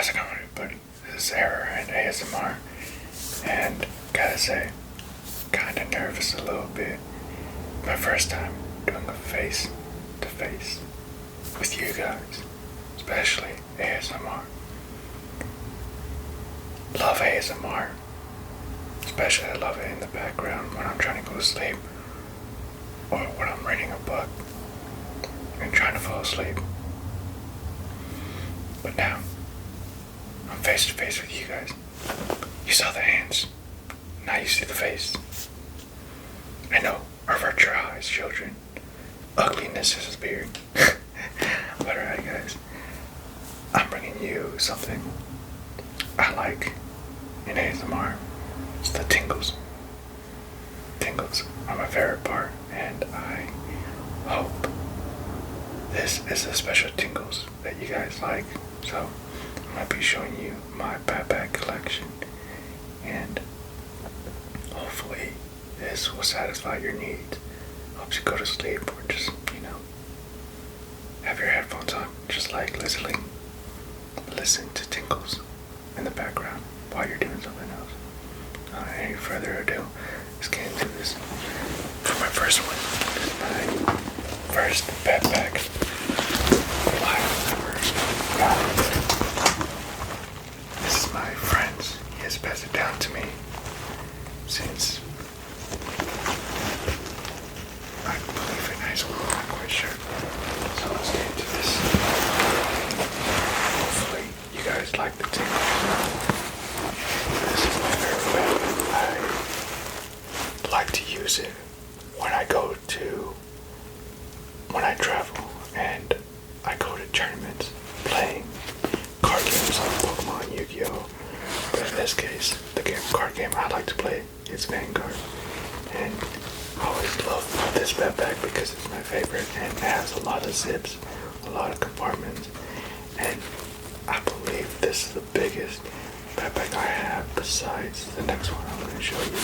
How's it going, everybody? This is Error and ASMR, and gotta say, kinda nervous a little bit. My first time doing a face to face with you guys, especially ASMR. Love ASMR, especially I love it in the background when I'm trying to go to sleep or when I'm reading a book and trying to fall asleep. But now, I'm face to face with you guys. You saw the hands. Now you see the face. I know, avert your eyes, children. Ugliness is a beard. But alright, guys. I'm bringing you something I like in ASMR. It's the tingles. Tingles are my favorite part, and I hope this is the special tingles that you guys like. So I'm going to be showing you my backpack collection, and hopefully this will satisfy your needs. Helps you go to sleep, or just, have your headphones on, just like listen to tingles in the background while you're doing something else. Any further ado, let's get into this. For my first one, this is my first backpack. This is my friend's. He has passed it down to me since I believe in high school. I'm not quite sure. So let's get into this. Hopefully you guys like the tingles. This is my favorite weapon. I like to use it when I travel and I go to tournaments playing card games like Pokemon, Yu-Gi-Oh! But in this case, the card game I like to play is Vanguard. And I always love this backpack because it's my favorite, and it has a lot of zips, a lot of compartments, and I believe this is the biggest backpack I have besides the next one I'm going to show you.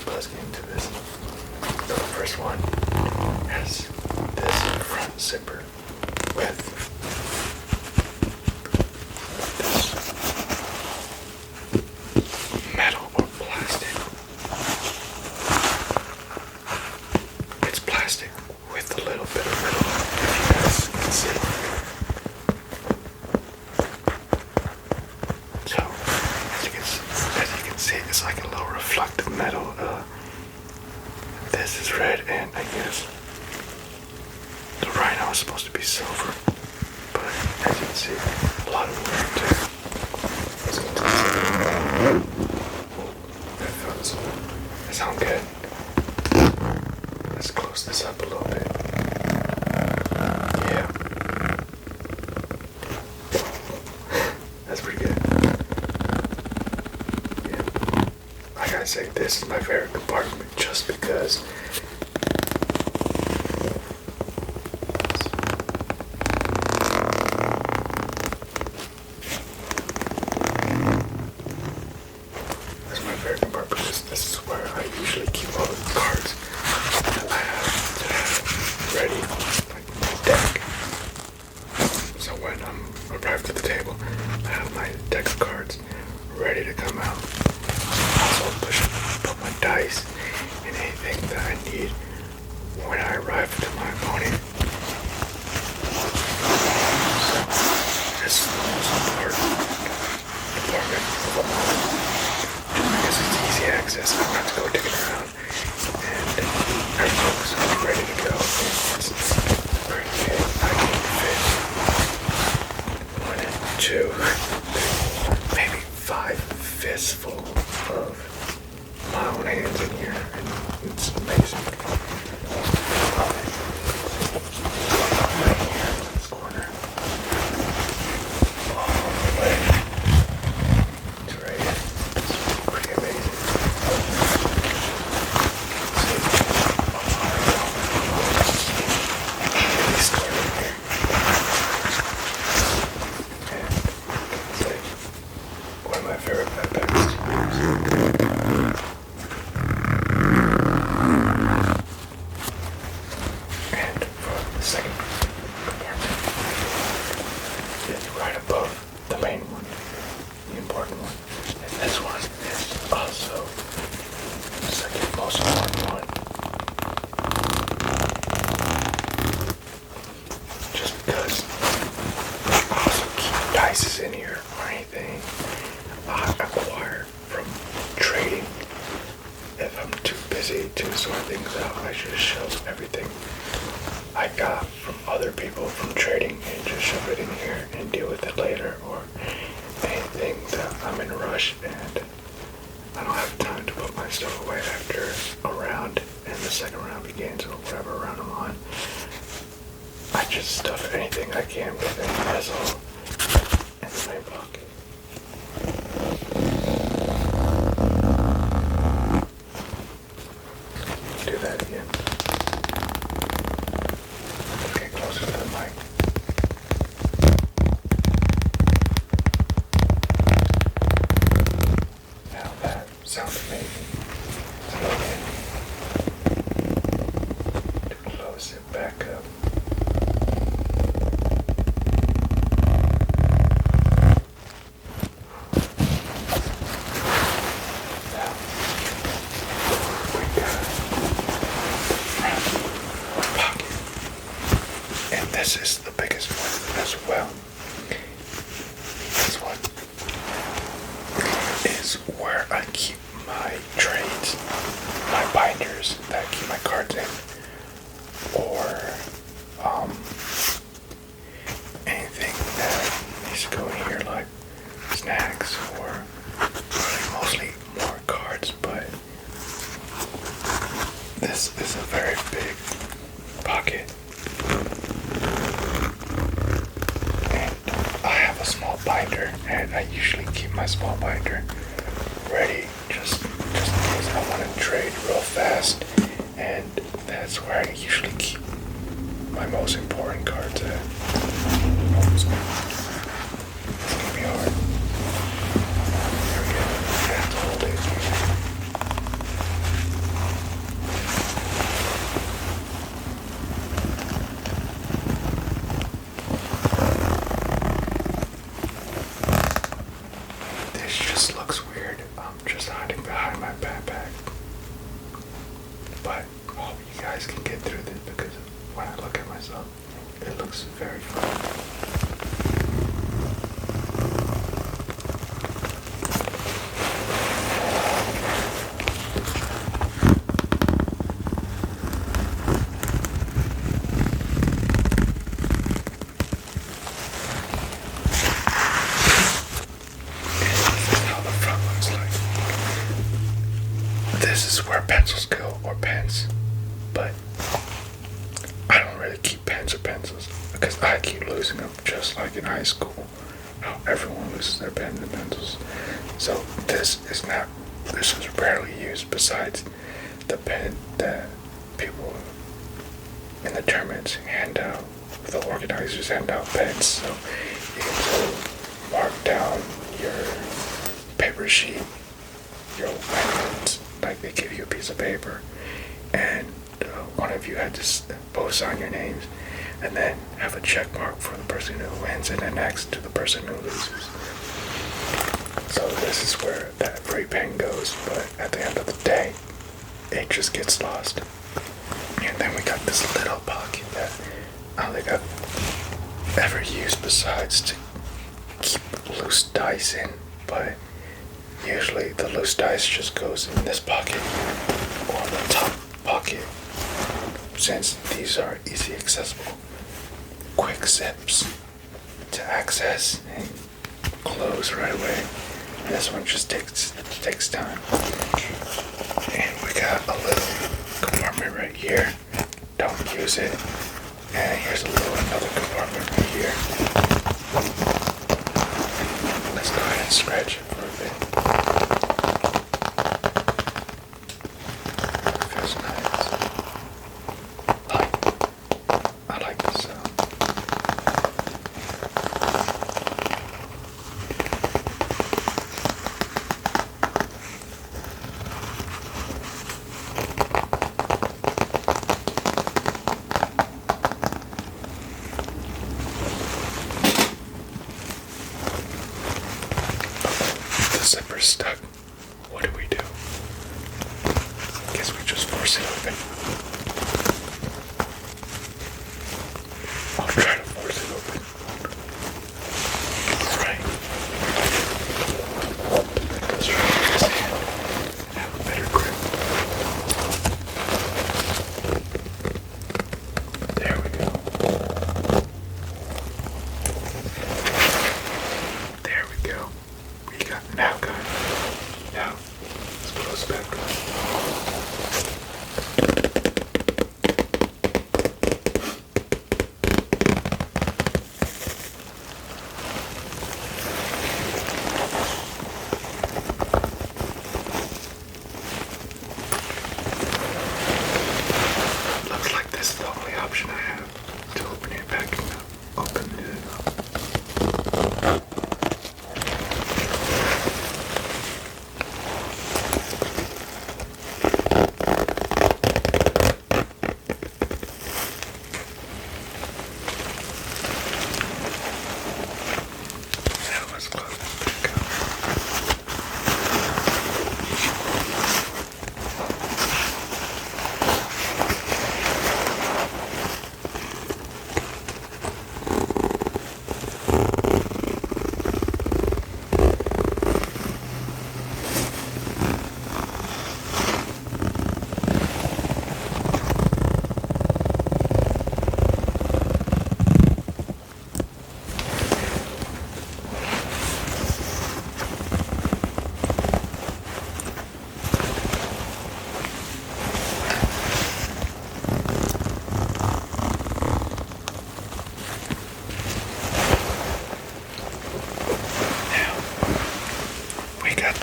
But let's get into this. So the first one has this front zipper with this metal or plastic. It's plastic with a little bit of metal, if you guys can see. So, as you can see, it's like a little reflective metal. This is red, and I guess the rhino is supposed to be silver, but as you can see, a lot of wear and tear. Let's go to the second one. That sounds good. Let's close this up a little bit. Yeah. That's pretty good. Yeah. I gotta say, this is my favorite compartment just because this is where I usually keep all the cards that I have ready, like my deck. So when I'm arrived at the table, I have my deck of cards ready to come out. Also put my dice and anything that I need when I arrive to my opponent. So this is the most important department of all. Because it's easy access, I don't have to go digging around, and everything's ready to go. It's pretty big. I can fit 1 and 2, maybe 5 fistful of my own hands in here, and it's amazing. Right here in this corner, all the way to right here. Pretty amazing. One of my favorite backpacks to use. spices in here or anything I acquire from trading. If I'm too busy to sort things out, I just shove everything I got from other people from trading and just shove it in here and deal with it later, or anything that I'm in a rush and I don't have time to put my stuff away after a round and the second round begins, or whatever round I'm on. I just stuff anything I can with a vessel in my pocket. Do that again. Get closer to the mic. Now that sounds amazing. So again, to close it back up. This is the biggest one as well. This one is where I keep my trades, my binders that I keep my cards in, or anything that needs to go in here, like snacks or mostly more cards. But this is a very big pocket. Small binder, and I usually keep my small binder ready just in case I want to trade real fast, and that's where I usually keep my most important cards at. It's gonna be hard. There we go. I have to hold it. Looks weird. I'm just hiding behind my backpack. But I hope you guys can get through this, because when I look at myself, it looks very fun. This is where pencils go, or pens, but I don't really keep pens or pencils because I keep losing them, just like in high school, how everyone loses their pens and pencils. So this is rarely used, besides the pen that people in the tournaments hand out, the organizers hand out pens, so you can sort of mark down your paper sheet, your lines. Like they give you a piece of paper, and one of you had to both sign your names, and then have a check mark for the person who wins, and then next to the person who loses. So this is where that free pen goes, but at the end of the day, it just gets lost. And then we got this little pocket that I don't think I've ever used besides to keep loose dice in, but usually the loose dice just goes in this pocket or the top pocket, since these are easy accessible, quick zips to access and close right away. And this one just takes time. And we got a little compartment right here. Don't use it. And here's another compartment right here. Let's go ahead and scratch it for a bit. Feels nice. I like the sound. The zipper's stuck. What do we do? Guess we just force it open. I'll try to force it open. Alright.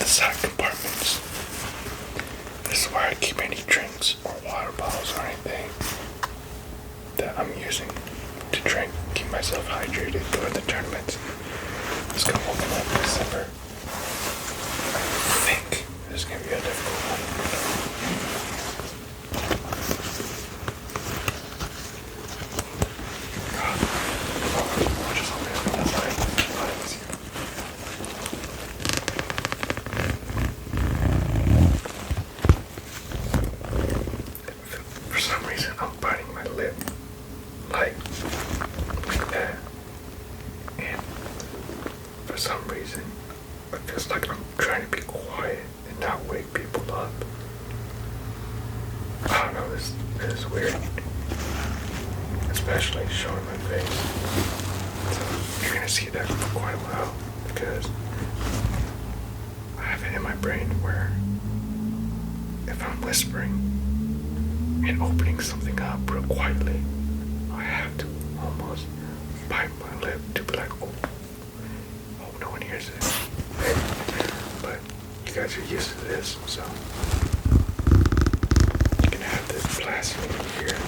the side compartments. This is where I keep any drinks or water bottles or anything that I'm using to drink, keep myself hydrated during the tournaments. Let's go open up this zipper. I think this is gonna be a difficult one. For some reason, I'm biting my lip like that, and for some reason, it feels like I'm trying to be quiet and not wake people up. I don't know, this is weird, especially showing my face. So you're gonna see that for quite a while because I have it in my brain where if I'm whispering and opening something up real quietly, I have to almost bite my lip to be like, oh, no one hears it. But you guys are used to this, so you're gonna have this blasting in your ear.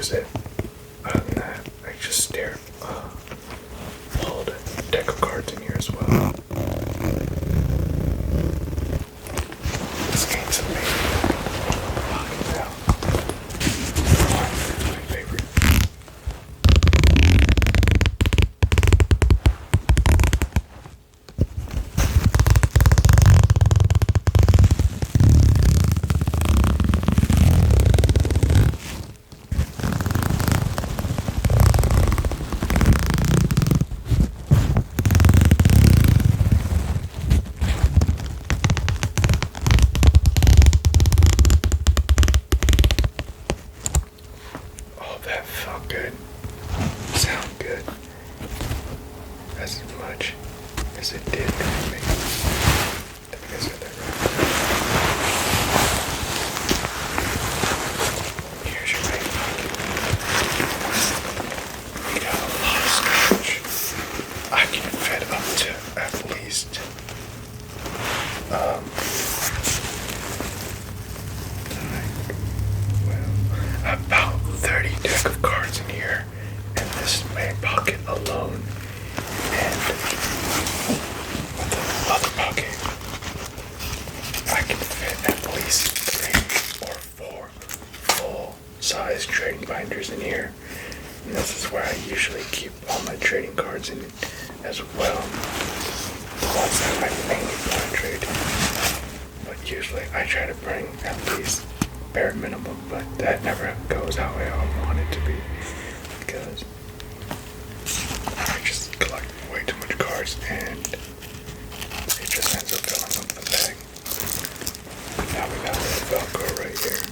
It. Other than that, I just stare. Hold a deck of cards in here as well. This game's amazing. Pocket now. My favorite. That felt good. Sound good. As much as it did for me. I think I said that right. Here's your main pocket. We got a lot of scotch. I can fit up to at least about 30 deck of cards in here in this main pocket alone, and with the other pocket I can fit at least 3 or 4 full-size trading binders in here, and this is where I usually keep all my trading cards in as well, the ones that I mainly want to trade, but usually I try to bring at least bare minimum, but that never goes how I want it to be because I just collect way too much cards and it just ends up filling up the bag. Now we got this Velcro right here.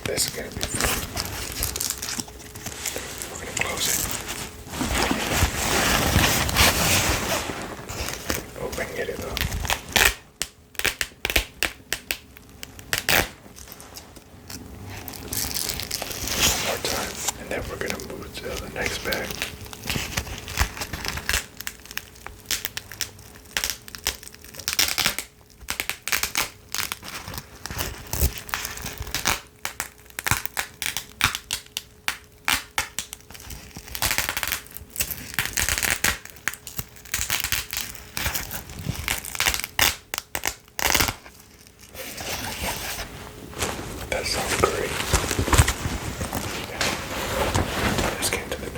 This is gonna be fun. We're gonna close it. Hope I can get it up. And then we're gonna move to the next bag. That sounds great. Just came to the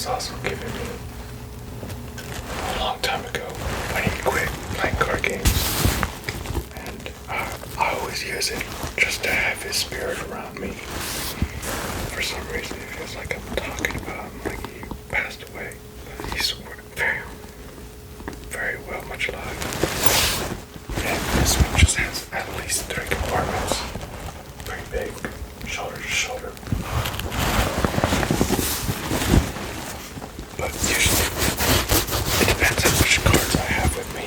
was also given me a long time ago when he quit playing card games. And I always use it just to have his spirit around me. For some reason, it feels like I'm talking about him like he passed away. But he's very, very well much alive. And this one just has at least 3 compartments. Pretty big, shoulder to shoulder. But usually, it depends how much cards I have with me.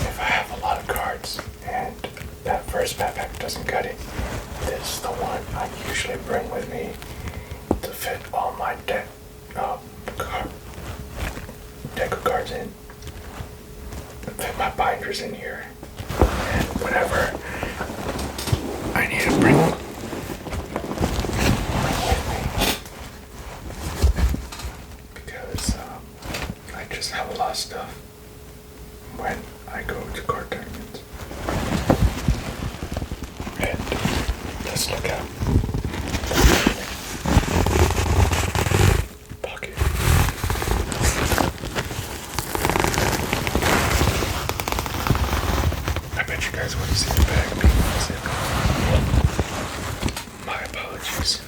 If I have a lot of cards and that first backpack doesn't cut it, this is the one I usually bring with me to fit all my deck of cards in. Fit my binders in here. And whenever I need to bring with me, because I just have a lot of stuff when I go to card tournaments. And let's look at pocket. I bet you guys want to see the bag being unzipped. My apologies.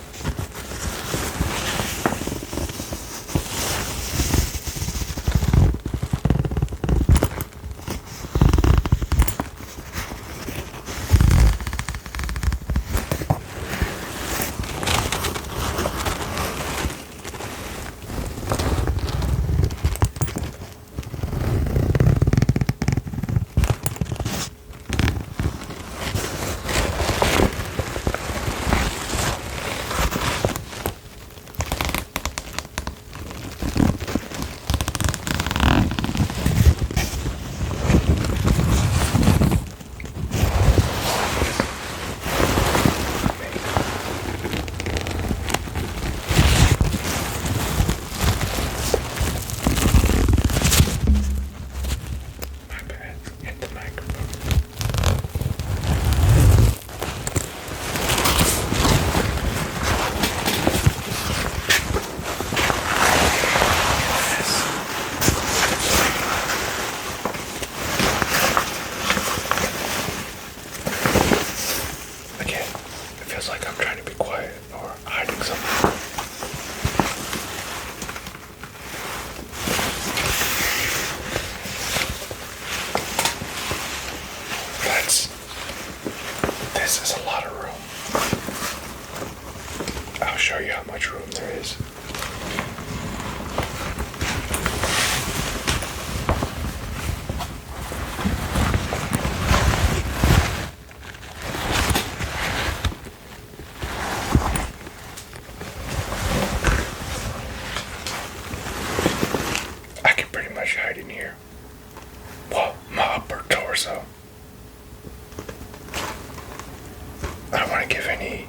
This is a lot of room. I'll show you how much room there is. I can pretty much hide in here. Well, my upper torso. I don't want to give any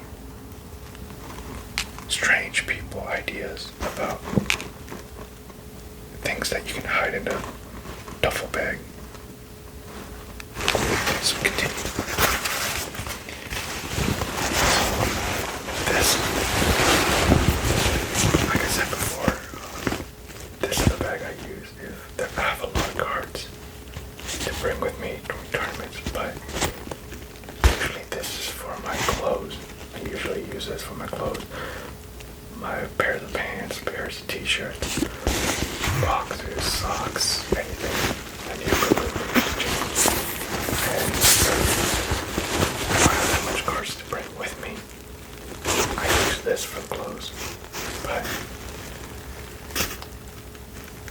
strange people ideas about things that you can hide in a duffel bag. So continue. This, like I said before, this is the bag I use if I have a lot of cards to bring with me during tournaments, but usually this is for my clothes. I usually use this for my clothes. My pairs of pants, pairs of t-shirts, boxers, socks, anything I need to bring with me to change. And if I have that much cards to bring with me, I use this for clothes. But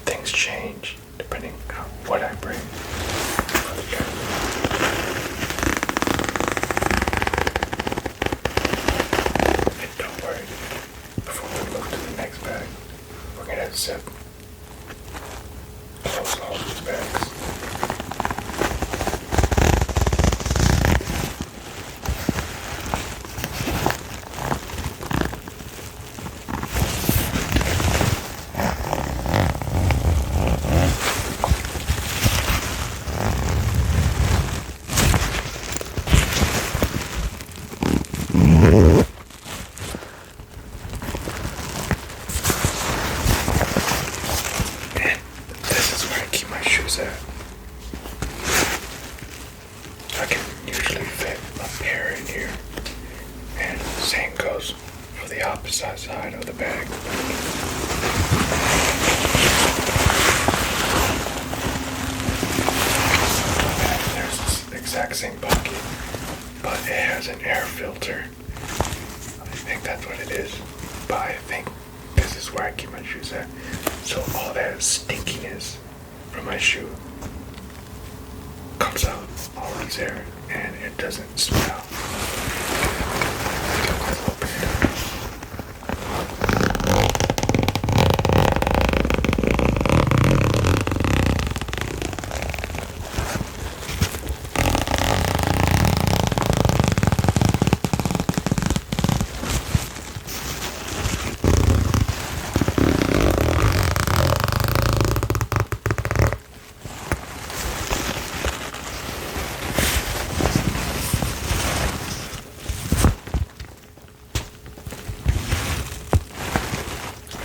things change depending on what I bring for the tournament. And don't worry, before we move to the next bag, we're gonna zip, close all I can usually fit a pair in here. And same goes for the opposite side of the bag. And there's this exact same bucket, but it has an air filter. I think that's what it is. But I think this is where I keep my shoes at. So all that stinkiness from my shoe comes out always there, and it doesn't smell. Let's open it up.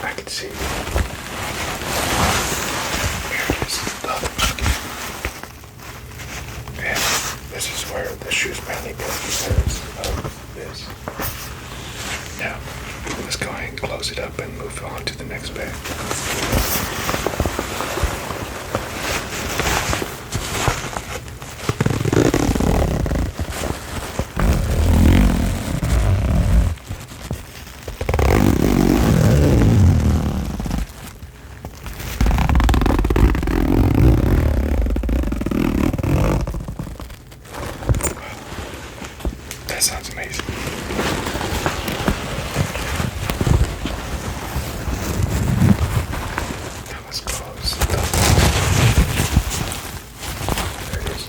I can see. Here it is, the other bucket. And this is where the shoes mainly go because of this. Now, let's go ahead and close it up and move on to the next bag. That sounds amazing. Now let's close the door. There it is.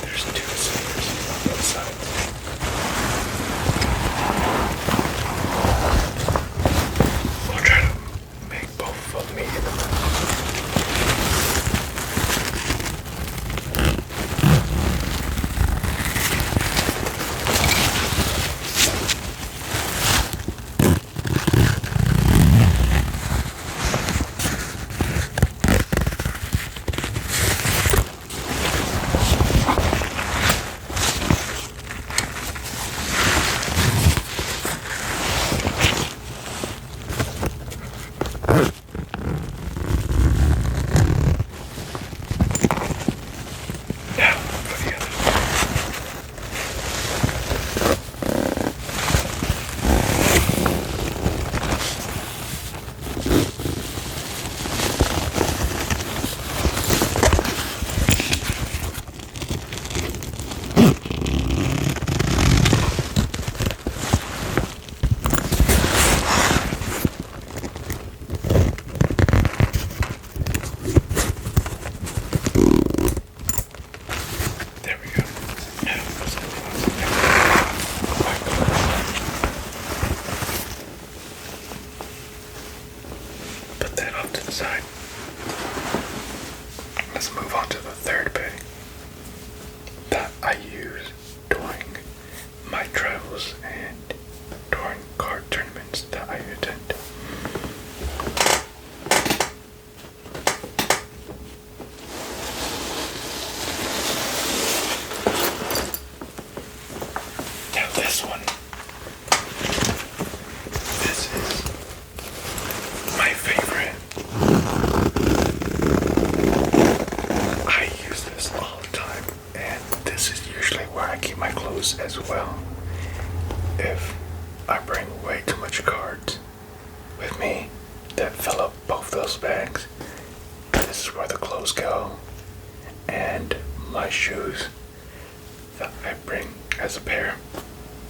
There's two zippers on both sides. I'll try to make both of me in the middle. Now for the other. There we go. Now let's move on to the next one. Put that off to the side. Let's move on to the third bag that I use during my travels and during card tournaments that I attend. Now this one, this is my favorite. I use this all the time, and this is usually where I keep my clothes as well. If I bring way too much cards with me that fill up both those bags, this is where the clothes go, and my shoes that I bring as a pair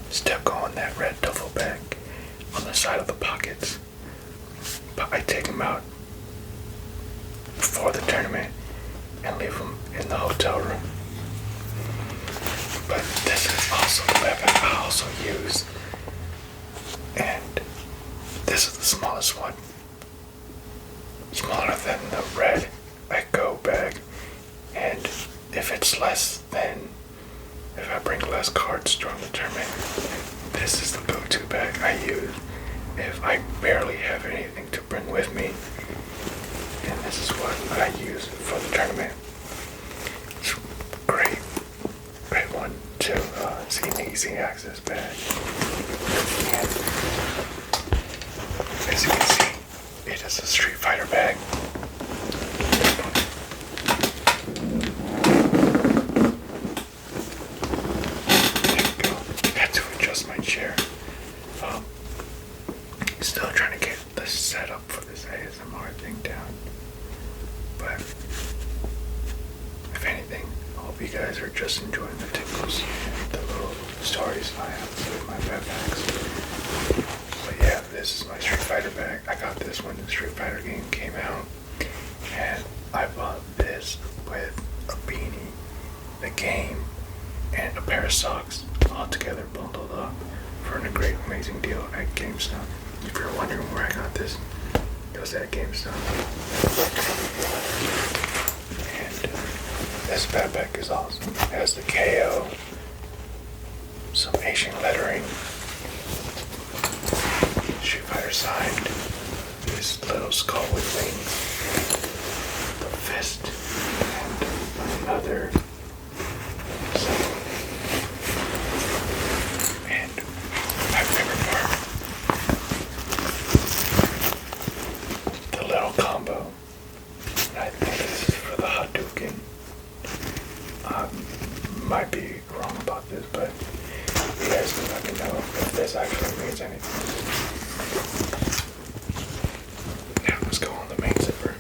still go in that red duffel bag. on the side of the pockets, but I take them out before the tournament and leave them in the hotel room. But this is also the backpack I also use, and this is the smallest one, smaller than the red Echo bag, and if it's less than, if I bring less cards during the tournament, this is the go-to bag I use if I barely have anything to bring with me, and this is what I use for the tournament. It's great one to it's an easy access bag, and as you can see, it is a Street Fighter bag. Still trying to get the setup for this ASMR thing down, but if anything, I hope you guys are just enjoying the tingles and the little stories I have with my backpacks. But yeah, this is my Street Fighter bag. I got this when the Street Fighter game came out, and I bought this with a beanie, the game, and a pair of socks all together bundled up for a great amazing deal at GameStop. If you're wondering where I got this, it was at GameStop. And this backpack is awesome. It has the KO, some Asian lettering, Street Fighter signed, this little skull with wings, the fist, and another. And my favorite part, combo. I think this is for the Hadouken. Might be wrong about this, but you guys can let me know if this actually means anything. Now let's go on the main zipper.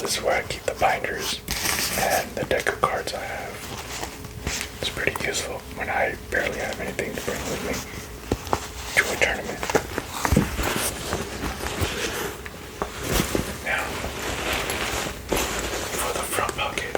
This is where I keep the binders and the deck of cards I have. It's pretty useful when I barely have anything to bring with me to a tournament. Now, for the front pocket.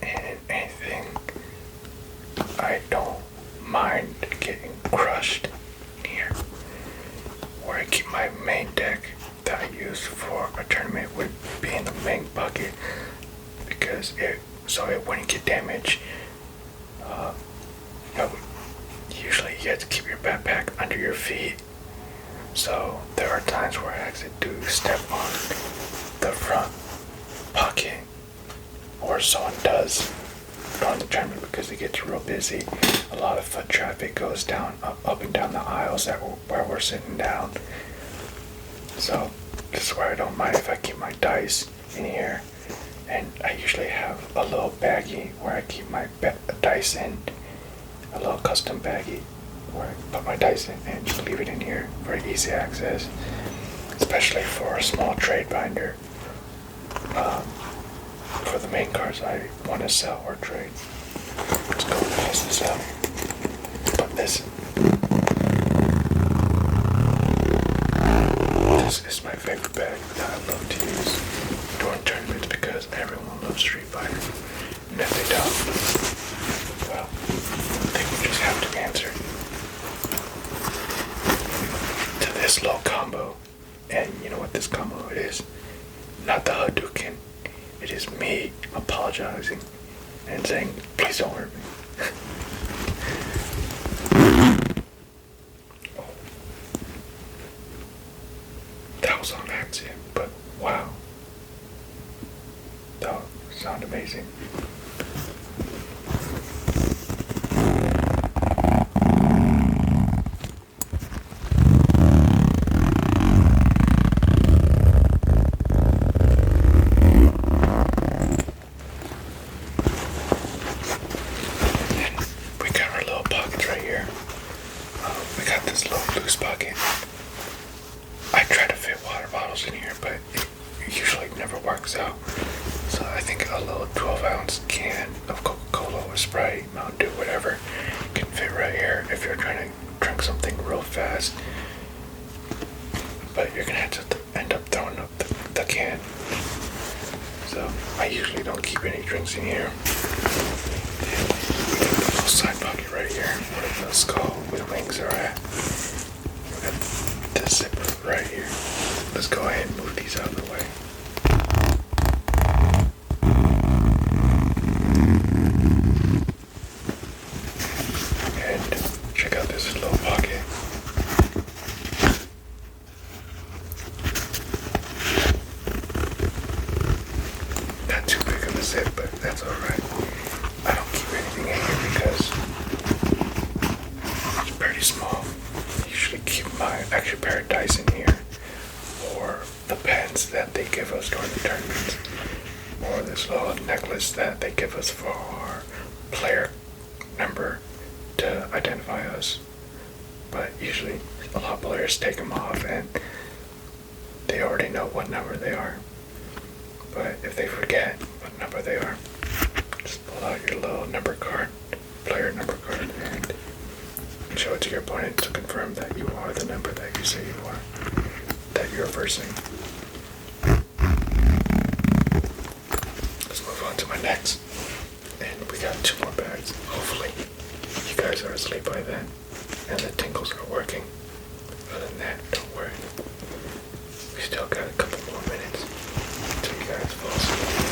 And anything I don't mind getting crushed here. Where I keep my main deck that I use for a tournament would be in the main bucket, because it wouldn't get damaged. Usually you have to keep your backpack under your feet, so there are times where I actually do step on the front pocket, or someone does during the tournament, because it gets real busy. A lot of foot traffic goes down, up and down the aisles where we're sitting down. So this is where I don't mind if I keep my dice in here. And I usually have a little baggie where I keep my dice in, a little custom baggie where I put my dice in and just leave it in here for easy access, especially for a small trade binder. For the main cards I want to sell or trade. Let's go test this out. listen. This is my favorite bag that I love to use during tournaments because everyone loves Street Fighter. And if they don't, well, they will just have to answer to this little combo. And you know what this combo is? Not the Hadouken. It is me apologizing and saying, please don't hurt me. That was on accident, but wow. That sounded amazing. We got this little loose pocket. I try to fit water bottles in here, but it usually never works out. So I think a little 12-ounce can of Coca-Cola or Sprite, Mountain Dew, whatever, can fit right here if you're trying to drink something real fast. But you're gonna have to end up throwing up the can. So I usually don't keep any drinks in here. Little side pocket right here where the skull with wings are at. We got the zipper right here. Let's go ahead and move these out of the way. And check out this little pocket. Not too big of a zip, but that's alright. I don't keep anything in here because it's pretty small. I usually keep my extra pair of dice in here, or the pens that they give us during the tournaments, or this little necklace that they give us for our player number to identify us. But usually a lot of players take them off and they already know what number they are. But if they forget what number they are, just pull out your little number card, player number card, and show it to your opponent to confirm that you are the number that you say you are, that you're versing. Let's move on to my next. And we got 2 more bags. Hopefully you guys are asleep by then and the tingles are working. Other than that, don't worry. We still got a couple more minutes until you guys fall asleep.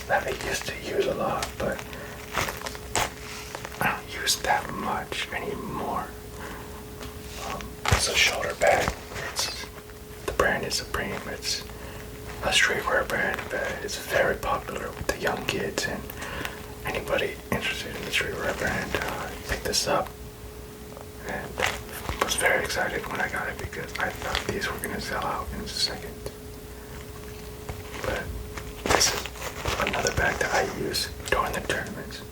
That I used to use a lot, but I don't use that much anymore. It's a shoulder bag. The brand is Supreme. It's a streetwear brand that is very popular with the young kids and anybody interested in the streetwear brand. Picked this up and was very excited when I got it because I thought these were going to sell out in a second. But this is another bag that I use during the tournaments.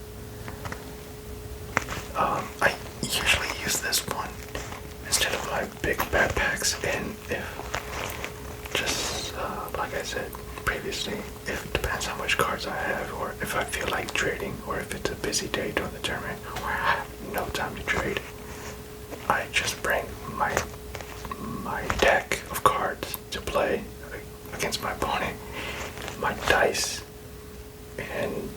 I usually use this one instead of my big backpacks, and if just like I said previously, if it depends how much cards I have, or if I feel like trading, or if it's a busy day during the tournament where I have no time to trade, I just bring my deck of cards to play against my opponent, my dice, and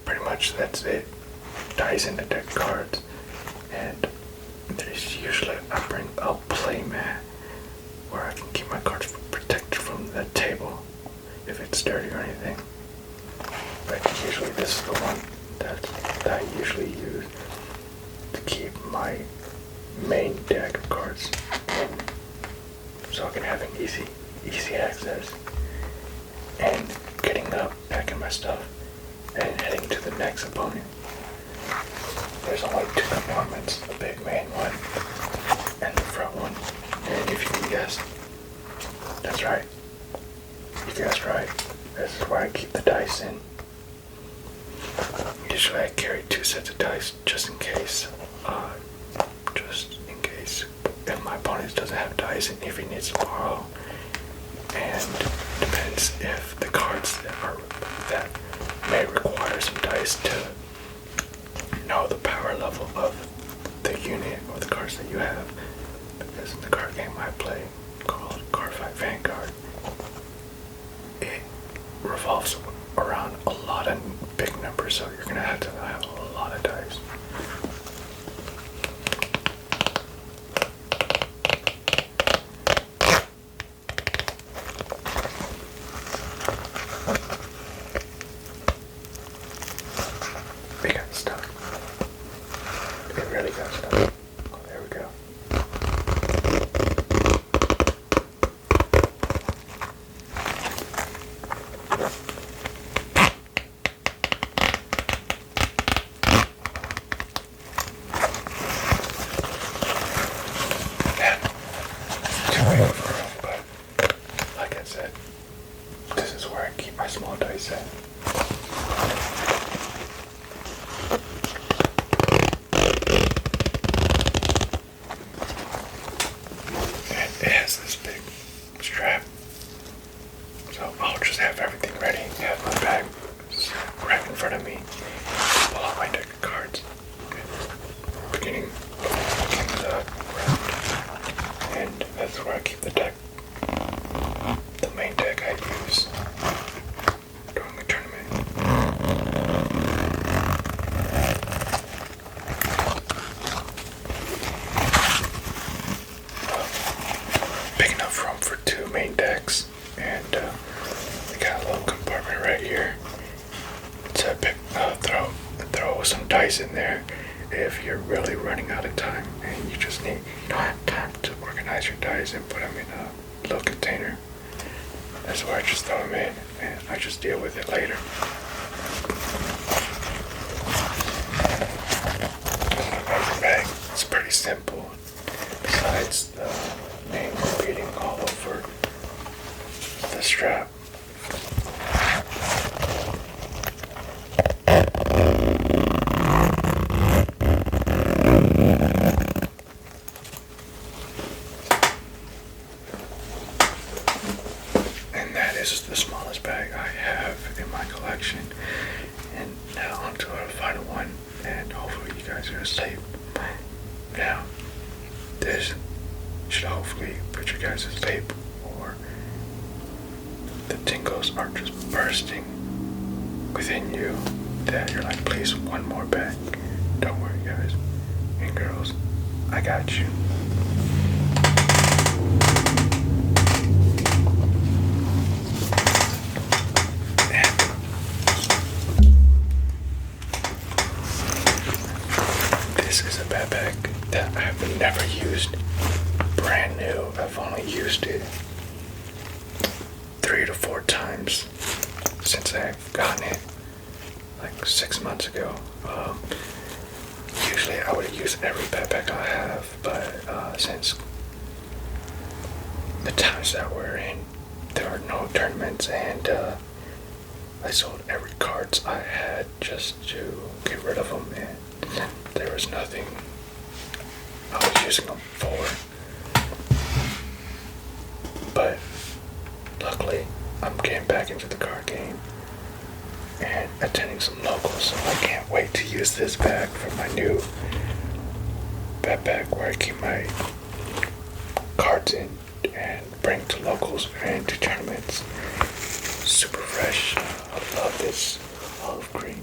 pretty much that's it. Dice in the deck cards, and there's usually I bring a play mat where I can keep my cards protected from the table if it's dirty or anything. But usually this is the one that I usually use to keep my main deck of cards, so I can have an easy access. And getting up, packing my stuff, and heading to the next opponent. There's big main one and the front one. And if you can guess, that's right. You guessed right. This is where I keep the dice in. Usually I carry 2 sets of dice just in case. If my opponent doesn't have dice and if he needs to borrow. And depends if the cards that may require some dice to know the power level of the unit or the cards that you have. Because in the card game I play called Card Fight Vanguard, it revolves around a lot of big numbers, so you're gonna have to have a lot of dice. We got stuck. It really got stuck. Oh, there we go. This is where I keep my small dice at. And it has this big strap. So I'll just have everything ready. Have my bag right in front of me. Pull out my deck of cards. Beginning of the round. And that's where I keep the deck. The main deck I use during the tournament. Big enough room for 2 main decks, and we got a little compartment right here to throw some dice in there if you're really running out of time and you don't have time to organize your dice and put them in a little container. That's where I just throw them in, and I just deal with it later. The bag, it's pretty simple. Besides the name repeating all over the strap. This is the smallest bag I have in my collection. And now onto our final one, and hopefully you guys are asleep. Now, this should hopefully put you guys asleep, or the tingles are just bursting within you that you're like, please, one more bag. Don't worry, guys and girls, I got you. This is a backpack that I've never used. Brand new. I've only used it 3 to 4 times since I've gotten it, like 6 months ago. Usually I would use every backpack I have, but since the times that we're in, there are no tournaments, and I sold every cards I had just to get rid of them, and there was nothing I was using them for. But luckily, I'm getting back into the card game and attending some locals, so I can't wait to use this bag for my new backpack where I keep my cards in and bring to locals and to tournaments. Super fresh. I love this olive green.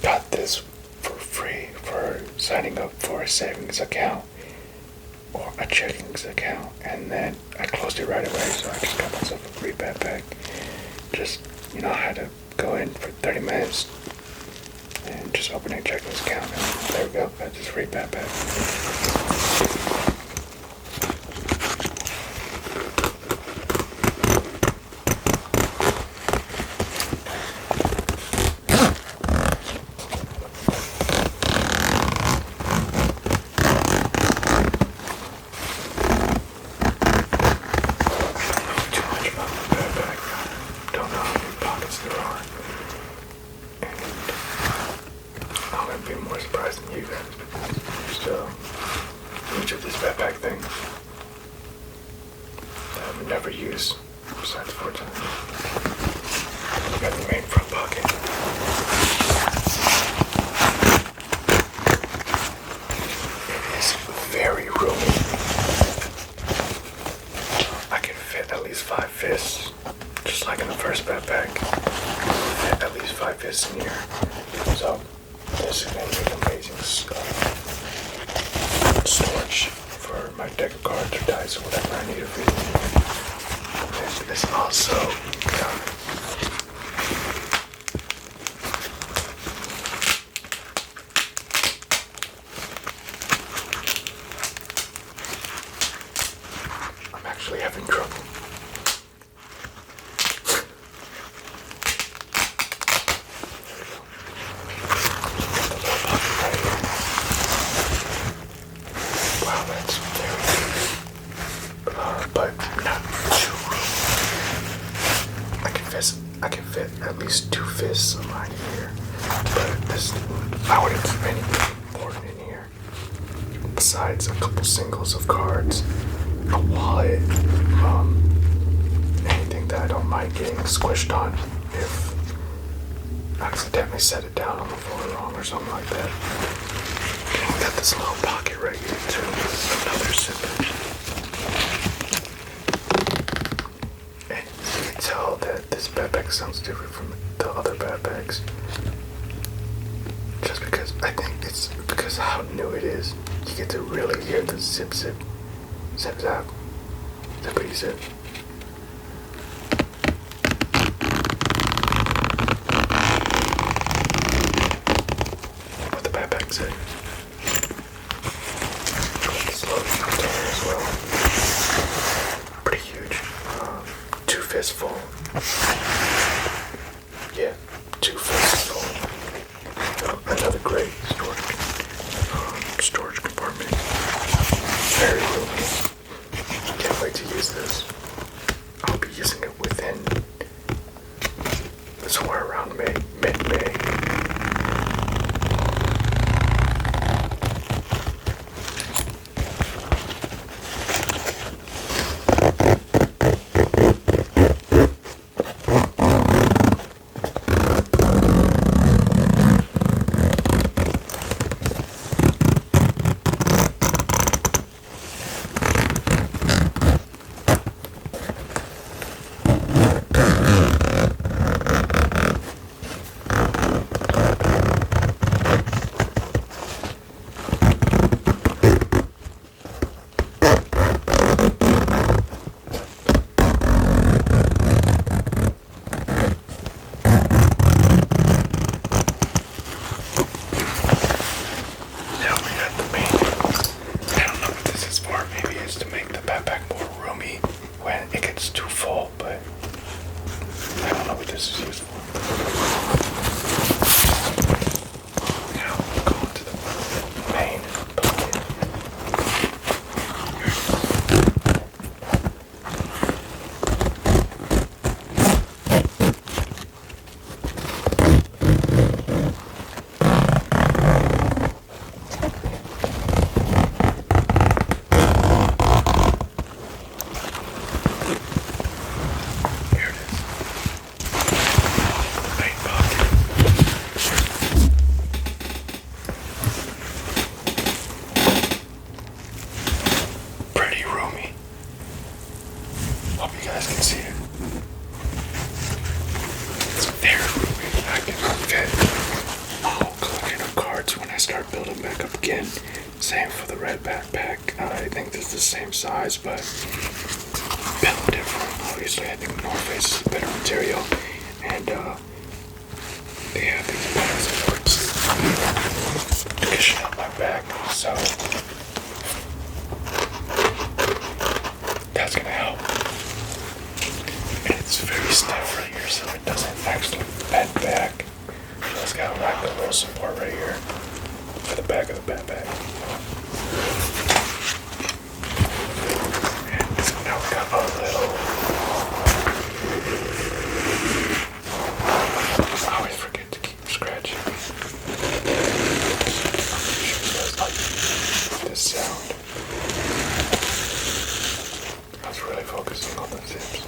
Got this for free for signing up for a savings account or a checkings account, and then I closed it right away, so I just got myself a free backpack. Just, I had to go in for 30 minutes and just open a checkings account, and there we go, got this free backpack. So, each of these backpack things that I would never use besides 4 times. I got the main front pocket. It is very roomy. I can fit at least 5 fists, just like in the first backpack. Fit at least 5 fists in here. So this is going to be an amazing storage for my deck of cards or dice or whatever I need to fit in here. This also I'm actually having trouble. I can fit at least 2 fists of mine in here, but I wouldn't keep anything important in here besides a couple singles of cards, a wallet, anything that I don't mind getting squished on if I accidentally set it down on the floor wrong or something like that. And we got this little pocket right here too, another zipper. Tell that this backpack sounds different from the other backpacks just because I think it's because of how new it is. You get to really hear the zip zap zippity zip. What the backpack say. This little container as well. Pretty huge. 2 fists full. Yeah, 2 fists full. Another great storage compartment. Very roomy. Can't wait to use this. I'll be using it within somewhere around mid-May. Same for the red backpack. I think this is the same size, but built different. Obviously, I think North Face is a better material, and they have these back supports to cushion up my back, so that's gonna help. And it's very stiff right here, so it doesn't actually bend back. So it's got like a little support right here for the back of the backpack. And so now we got a little. I always forget to keep scratching. sound. I was really focusing on the zips.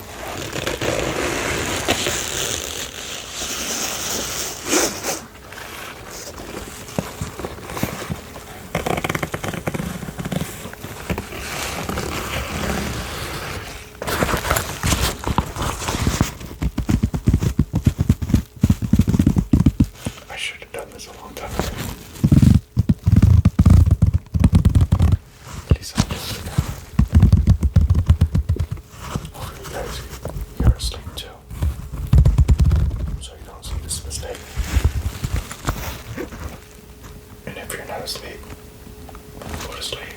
I should have done this a long time ago. At least I'm doing it now. Hopefully you guys, you're asleep too. So you don't see this mistake. And if you're not asleep, go to sleep.